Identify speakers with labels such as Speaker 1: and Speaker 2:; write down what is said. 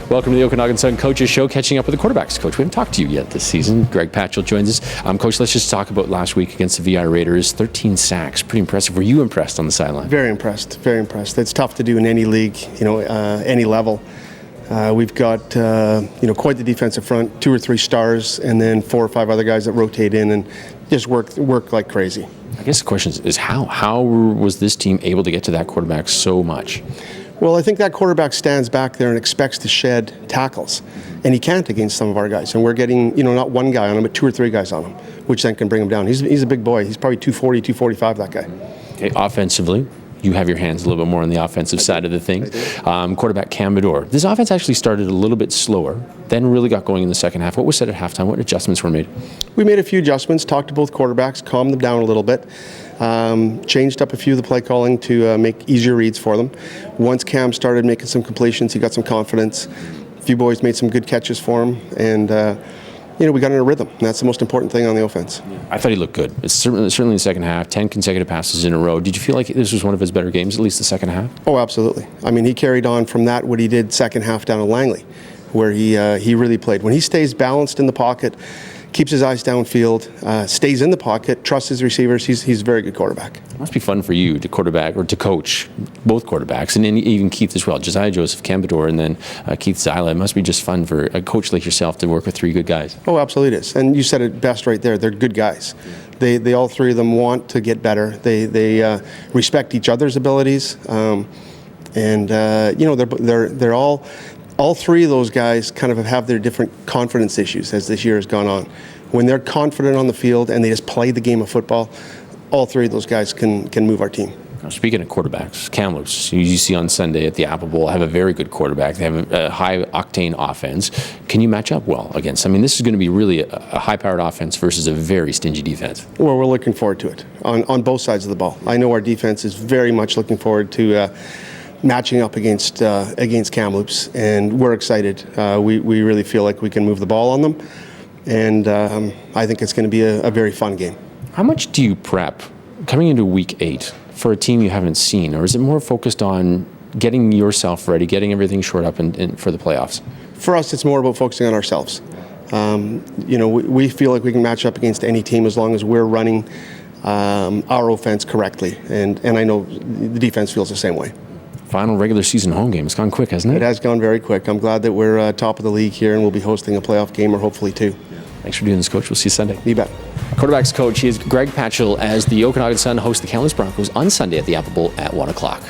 Speaker 1: Welcome to the Okanagan Sun Coaches Show, catching up with the quarterbacks. Coach, we haven't talked to you yet this season. Greg Patchell joins us. Coach, let's just talk about last week against the VI Raiders. 13 sacks, pretty impressive. Were you impressed on the sideline?
Speaker 2: Very impressed, very impressed. It's tough to do in any league, any level. We've got, quite the defensive front, 2 or 3 stars, and then 4 or 5 other guys that rotate in and just work like crazy.
Speaker 1: I guess the question is how? How was this team able to get to that quarterback so much?
Speaker 2: Well, I think that quarterback stands back there and expects to shed tackles, and he can't against some of our guys. And we're getting, not one guy on him, but 2 or 3 guys on him, which then can bring him down. He's a big boy. He's probably 240, 245, that guy.
Speaker 1: Okay, offensively, you have your hands a little bit more on the offensive side of the thing. Quarterback Kamloops. This offense actually started a little bit slower, then really got going in the second half. What was said at halftime? What adjustments were made?
Speaker 2: We made a few adjustments, talked to both quarterbacks, calmed them down a little bit. Changed up a few of the play calling to make easier reads for them. Once Cam started making some completions, he got some confidence. A few boys made some good catches for him, and we got in a rhythm. And that's the most important thing on the offense.
Speaker 1: I thought he looked good. It's certainly in the second half, 10 consecutive passes in a row. Did you feel like this was one of his better games, at least the second half?
Speaker 2: Oh, absolutely. I mean, he carried on from that what he did second half down at Langley, where he really played. When he stays balanced in the pocket, keeps his eyes downfield, stays in the pocket, trusts his receivers. He's a very good quarterback.
Speaker 1: It must be fun for you to quarterback or to coach both quarterbacks, and then even Keith as well. Josiah Joseph, Kamloops, and then Keith Zyla. It must be just fun for a coach like yourself to work with 3 good guys.
Speaker 2: Oh, absolutely it is. And you said it best right there. They're good guys. They all 3 of them want to get better. They respect each other's abilities, they're all 3 of those guys kind of have their different confidence issues as this year has gone on. When they're confident on the field and they just play the game of football, all 3 of those guys can move our team.
Speaker 1: Now, speaking of quarterbacks, Kamloops, you see on Sunday at the Apple Bowl, have a very good quarterback. They have a high-octane offense. Can you match up well against? I mean, this is going to be really a high-powered offense versus a very stingy defense.
Speaker 2: Well, we're looking forward to it on both sides of the ball. I know our defense is very much looking forward to matching up against Kamloops, and we're excited. We really feel like we can move the ball on them, and I think it's going to be a very fun game.
Speaker 1: How much do you prep coming into week 8 for a team you haven't seen, or is it more focused on getting yourself ready, getting everything shored up for the playoffs?
Speaker 2: For us, it's more about focusing on ourselves. We feel like we can match up against any team as long as we're running our offense correctly, and I know the defense feels the same way.
Speaker 1: Final regular season home game. It's gone quick, hasn't it?
Speaker 2: It has gone very quick. I'm glad that we're top of the league here, and we'll be hosting a playoff game, or hopefully 2.
Speaker 1: Thanks for doing this, Coach. We'll see you Sunday.
Speaker 2: You bet.
Speaker 1: Quarterbacks coach, he is Greg Patchell, as the Okanagan Sun host the Kamloops Broncos on Sunday at the Apple Bowl at 1 o'clock.